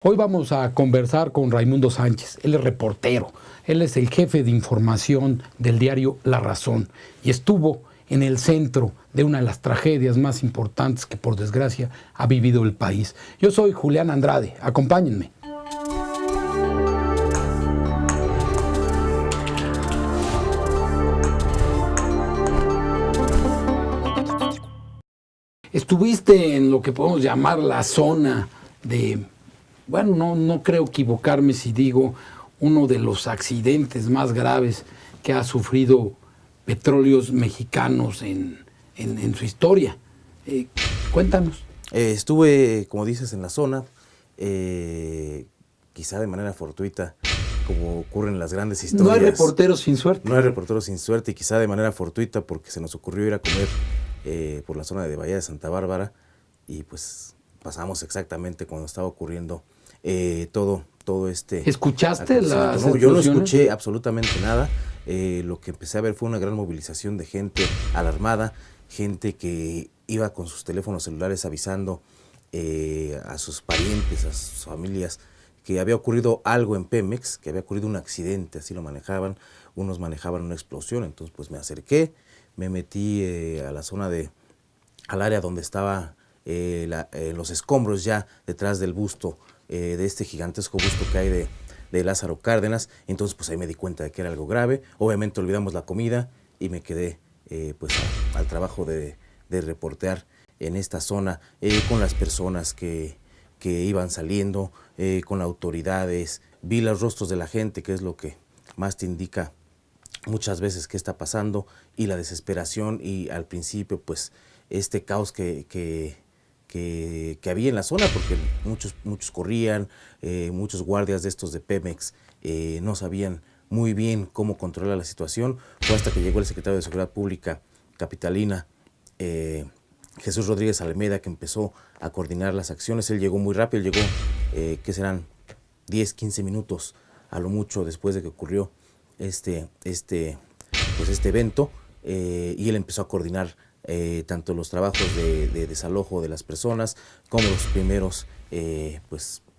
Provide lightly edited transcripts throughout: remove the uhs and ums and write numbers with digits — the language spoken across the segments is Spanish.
Hoy vamos a conversar con Raimundo Sánchez. Él es reportero, él es el jefe de información del diario La Razón y estuvo en el centro de una de las tragedias más importantes que por desgracia ha vivido el país. Yo soy Julián Andrade, acompáñenme. Estuviste en lo que podemos llamar la zona de... Bueno, no creo equivocarme si digo uno de los accidentes más graves que ha sufrido Petróleos Mexicanos en su historia. Cuéntanos. Estuve, como dices, en la zona, quizá de manera fortuita, como ocurren las grandes historias. No hay reporteros sin suerte. No hay reporteros sin suerte y quizá de manera fortuita porque se nos ocurrió ir a comer por la zona de Bahía de Santa Bárbara y pues pasamos exactamente cuando estaba ocurriendo todo este... ¿Escuchaste las explosiones? Yo no escuché absolutamente nada. Lo que empecé a ver fue una gran movilización de gente alarmada, gente que iba con sus teléfonos celulares avisando a sus parientes, a sus familias, que había ocurrido algo en Pemex, que había ocurrido un accidente, así lo manejaban. Unos manejaban una explosión, entonces pues me acerqué, me metí a la zona al área donde estaba los escombros ya detrás del busto, de este gigantesco busto que hay de Lázaro Cárdenas. Entonces pues ahí me di cuenta de que era algo grave. Obviamente olvidamos la comida y me quedé pues al trabajo de reportear en esta zona con las personas que iban saliendo, con autoridades. Vi los rostros de la gente, que es lo que más te indica muchas veces qué está pasando, y la desesperación y al principio pues este caos que había en la zona, porque muchos corrían, muchos guardias de estos de Pemex no sabían muy bien cómo controlar la situación. Fue hasta que llegó el secretario de Seguridad Pública capitalina, Jesús Rodríguez Almeda, que empezó a coordinar las acciones. Él llegó muy rápido, llegó, que serán 10, 15 minutos a lo mucho después de que ocurrió este evento, y él empezó a coordinar tanto los trabajos de desalojo de las personas como los primeros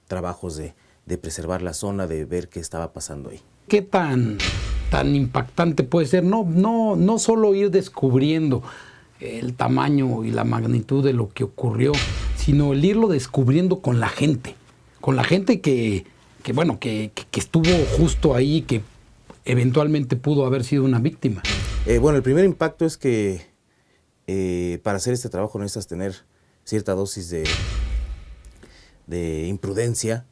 trabajos de preservar la zona, de ver qué estaba pasando ahí. ¿Qué tan impactante puede ser? No solo ir descubriendo el tamaño y la magnitud de lo que ocurrió, sino el irlo descubriendo con la gente que estuvo justo ahí, que eventualmente pudo haber sido una víctima. Bueno, el primer impacto es que para hacer este trabajo necesitas tener cierta dosis de imprudencia,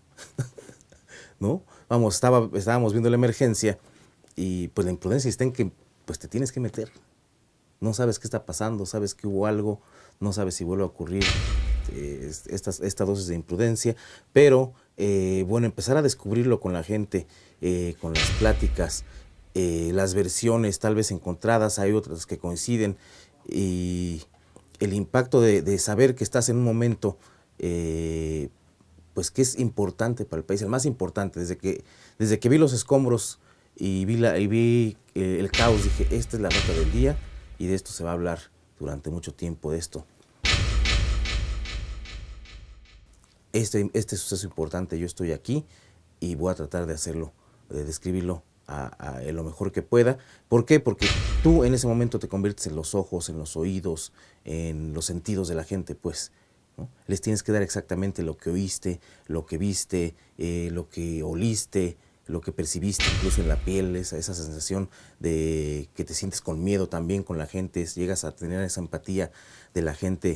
¿no? Vamos, estábamos viendo la emergencia y pues la imprudencia está en que pues te tienes que meter. No sabes qué está pasando, sabes que hubo algo, no sabes si vuelve a ocurrir esta dosis de imprudencia, pero empezar a descubrirlo con la gente, con las pláticas, las versiones tal vez encontradas, hay otras que coinciden, y el impacto de saber que estás en un momento pues que es importante para el país, el más importante. Desde que vi los escombros y vi el caos, dije, esta es la nota del día y de esto se va a hablar durante mucho tiempo, de esto. Este suceso importante, yo estoy aquí y voy a tratar de hacerlo, de describirlo en lo mejor que pueda. ¿Por qué? Porque tú en ese momento te conviertes en los ojos, en los oídos, en los sentidos de la gente, pues, ¿no? Les tienes que dar exactamente lo que oíste, lo que viste, lo que oliste, lo que percibiste, incluso en la piel, esa sensación de que te sientes con miedo también con la gente, llegas a tener esa empatía de la gente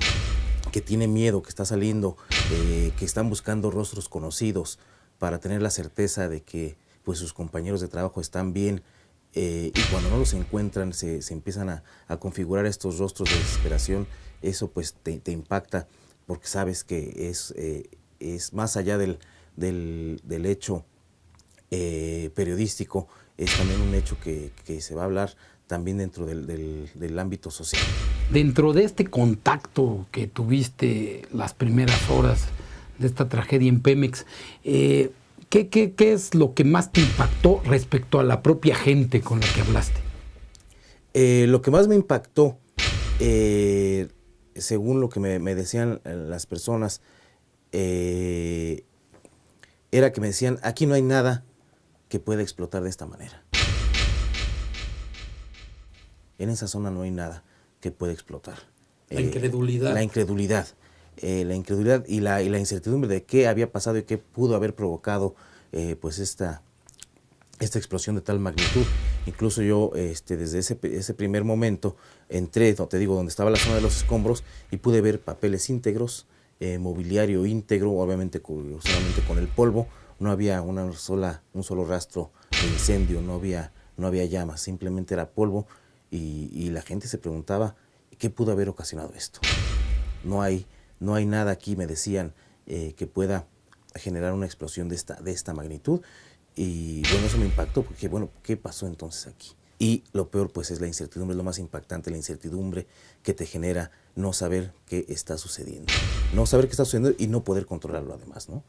que tiene miedo, que está saliendo, que están buscando rostros conocidos para tener la certeza de que pues sus compañeros de trabajo están bien, y cuando no los encuentran se empiezan a configurar estos rostros de desesperación. Eso pues te impacta, porque sabes que es más allá del hecho periodístico, es también un hecho que se va a hablar también dentro del ámbito social. Dentro de este contacto que tuviste las primeras horas de esta tragedia en Pemex, ¿qué es lo que más te impactó respecto a la propia gente con la que hablaste? Lo que más me impactó, según lo que me decían las personas, era que me decían, aquí no hay nada que pueda explotar de esta manera. En esa zona no hay nada que pueda explotar. La incredulidad. La incredulidad. La incredulidad y la incertidumbre de qué había pasado y qué pudo haber provocado pues esta explosión de tal magnitud. Incluso yo desde ese primer momento entré, te digo, donde estaba la zona de los escombros y pude ver papeles íntegros, mobiliario íntegro, obviamente solamente con el polvo. No había un solo rastro de incendio, no había llamas, simplemente era polvo y la gente se preguntaba qué pudo haber ocasionado esto. No hay nada aquí, me decían, que pueda generar una explosión de esta magnitud. Y bueno, eso me impactó porque, bueno, ¿qué pasó entonces aquí? Y lo peor, pues, es la incertidumbre, es lo más impactante, la incertidumbre que te genera no saber qué está sucediendo. No saber qué está sucediendo y no poder controlarlo además, ¿no?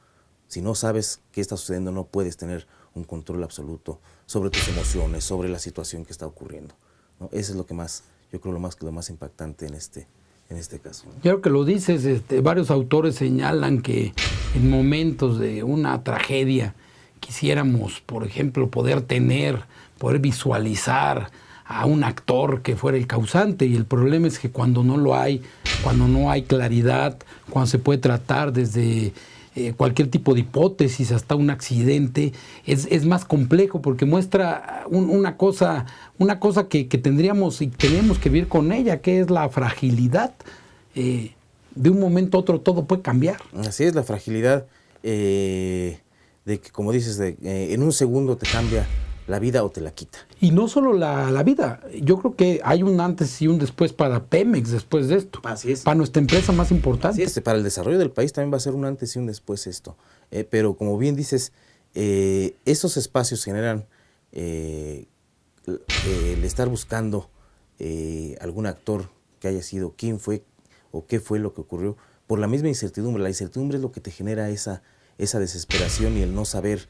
Si no sabes qué está sucediendo, no puedes tener un control absoluto sobre tus emociones, sobre la situación que está ocurriendo, ¿no? Eso es lo que más, yo creo, lo más impactante en este caso, ¿no? Creo que lo dices, varios autores señalan que en momentos de una tragedia quisiéramos, por ejemplo, poder visualizar a un actor que fuera el causante, y el problema es que cuando no hay claridad, cuando se puede tratar desde cualquier tipo de hipótesis hasta un accidente, es más complejo porque muestra una cosa que tendríamos y tenemos que vivir con ella, que es la fragilidad. De un momento a otro todo puede cambiar. Así es, la fragilidad de que, como dices, en un segundo te cambia la vida o te la quita. Y no solo la vida, yo creo que hay un antes y un después para Pemex después de esto. Así es. Para nuestra empresa más importante. Así es, para el desarrollo del país también va a ser un antes y un después esto. Pero como bien dices, esos espacios generan el estar buscando algún actor que haya sido, quién fue o qué fue lo que ocurrió, por la misma incertidumbre. La incertidumbre es lo que te genera esa desesperación y el no saber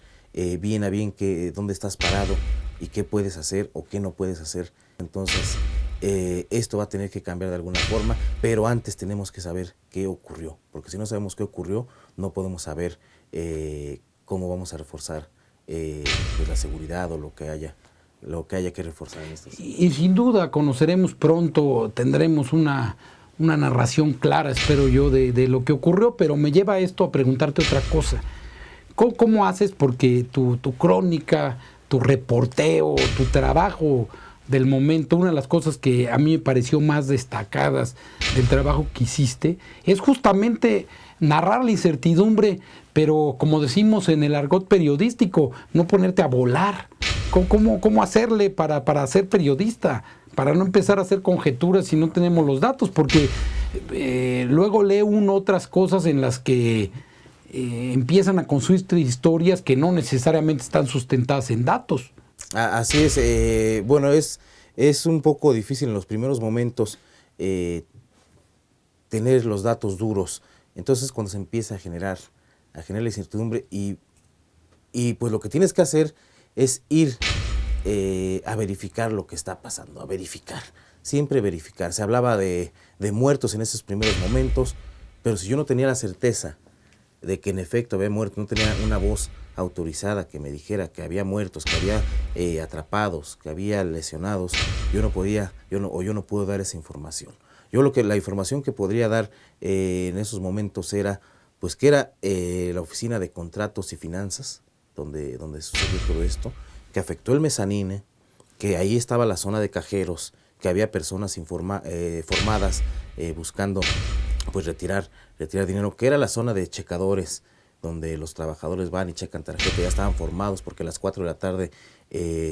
bien a bien dónde estás parado y qué puedes hacer o qué no puedes hacer. Entonces, esto va a tener que cambiar de alguna forma, pero antes tenemos que saber qué ocurrió, porque si no sabemos qué ocurrió, no podemos saber cómo vamos a reforzar pues la seguridad o lo que haya que reforzar en estos. Y sin duda conoceremos pronto, tendremos una narración clara, espero yo, de lo que ocurrió, pero me lleva esto a preguntarte otra cosa. ¿Cómo haces? Porque tu crónica, tu reporteo, tu trabajo del momento, una de las cosas que a mí me pareció más destacadas del trabajo que hiciste, es justamente narrar la incertidumbre, pero como decimos en el argot periodístico, no ponerte a volar. ¿Cómo hacerle para ser periodista? Para no empezar a hacer conjeturas si no tenemos los datos, porque luego lee uno otras cosas en las que empiezan a construir historias que no necesariamente están sustentadas en datos. Así es, bueno, es un poco difícil en los primeros momentos tener los datos duros. Entonces cuando se empieza a generar la incertidumbre y pues lo que tienes que hacer es ir a verificar lo que está pasando, a verificar, siempre verificar. Se hablaba de muertos en esos primeros momentos, pero si yo no tenía la certeza de que en efecto había muertos, no tenía una voz autorizada que me dijera que había muertos, que había atrapados, que había lesionados, yo no puedo dar esa información. La información que podría dar en esos momentos era, pues que era la Oficina de Contratos y Finanzas, donde sucedió todo esto, que afectó el mezanine, que ahí estaba la zona de cajeros, que había personas formadas buscando pues retirar dinero, que era la zona de checadores, donde los trabajadores van y checan tarjeta, ya estaban formados porque a las 4 de la tarde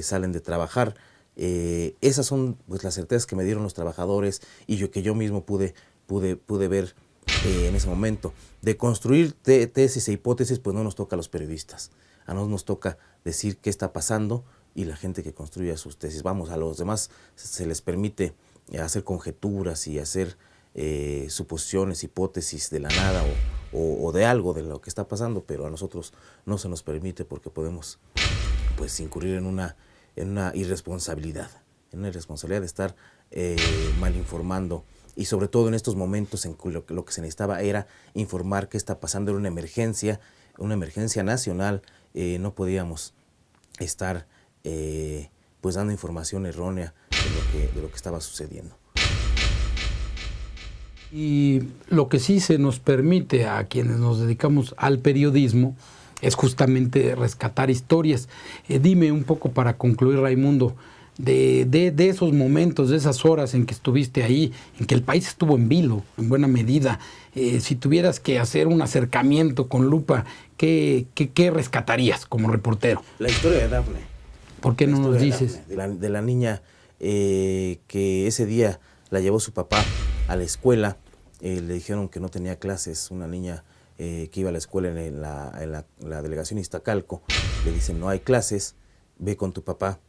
salen de trabajar. Esas son pues las certezas que me dieron los trabajadores y que yo mismo pude ver en ese momento. De construir tesis e hipótesis, pues no nos toca a los periodistas. A nosotros nos toca decir qué está pasando y la gente que construya sus tesis. Vamos, a los demás se les permite hacer conjeturas y hacer suposiciones, hipótesis de la nada o de algo de lo que está pasando, pero a nosotros no se nos permite porque podemos pues incurrir en una irresponsabilidad, de estar mal informando. Y sobre todo en estos momentos en que lo que se necesitaba era informar qué está pasando, era una emergencia, una emergencia nacional, no podíamos estar pues dando información errónea de lo que estaba sucediendo. Y lo que sí se nos permite a quienes nos dedicamos al periodismo es justamente rescatar historias. Dime un poco para concluir, Raimundo, de esos momentos, de esas horas en que estuviste ahí, en que el país estuvo en vilo, en buena medida. Si tuvieras que hacer un acercamiento con lupa, ¿qué rescatarías como reportero? La historia de Dafne. ¿Por qué no nos dices? De la niña que ese día la llevó su papá a la escuela, le dijeron que no tenía clases, una niña que iba a la escuela en la delegación Iztacalco, le dicen no hay clases, ve con tu papá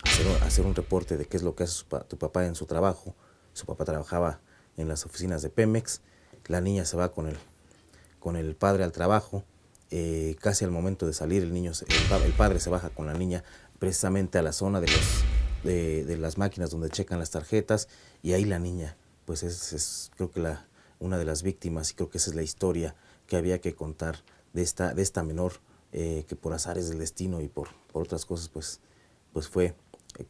a hacer un reporte de qué es lo que hace tu papá en su trabajo. Su papá trabajaba en las oficinas de Pemex, la niña se va con el padre al trabajo, casi al momento de salir el padre se baja con la niña precisamente a la zona de las máquinas donde checan las tarjetas, y ahí la niña pues es creo que una de las víctimas, y creo que esa es la historia que había que contar de esta menor que por azares del destino y por otras cosas pues fue,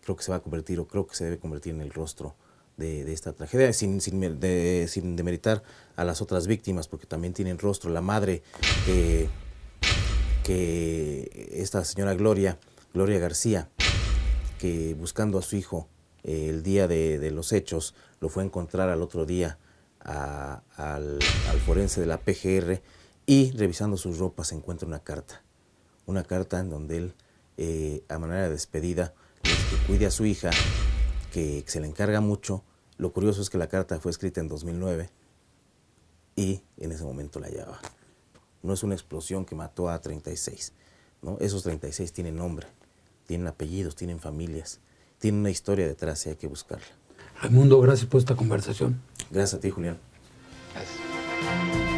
creo que se va a convertir, o creo que se debe convertir en el rostro de esta tragedia, sin demeritar a las otras víctimas, porque también tienen rostro. La madre que esta señora Gloria García, que buscando a su hijo el día de los hechos, lo fue a encontrar al otro día al forense de la PGR, y revisando sus ropas se encuentra una carta en donde él, a manera de despedida, le dice que cuide a su hija, que se le encarga mucho. Lo curioso es que la carta fue escrita en 2009 y en ese momento la llevaba. No es una explosión que mató a 36, ¿no? Esos 36 tienen nombre, tienen apellidos, tienen familias, tienen una historia detrás y hay que buscarla. Raimundo, gracias por esta conversación. Gracias a ti, Julián. Gracias.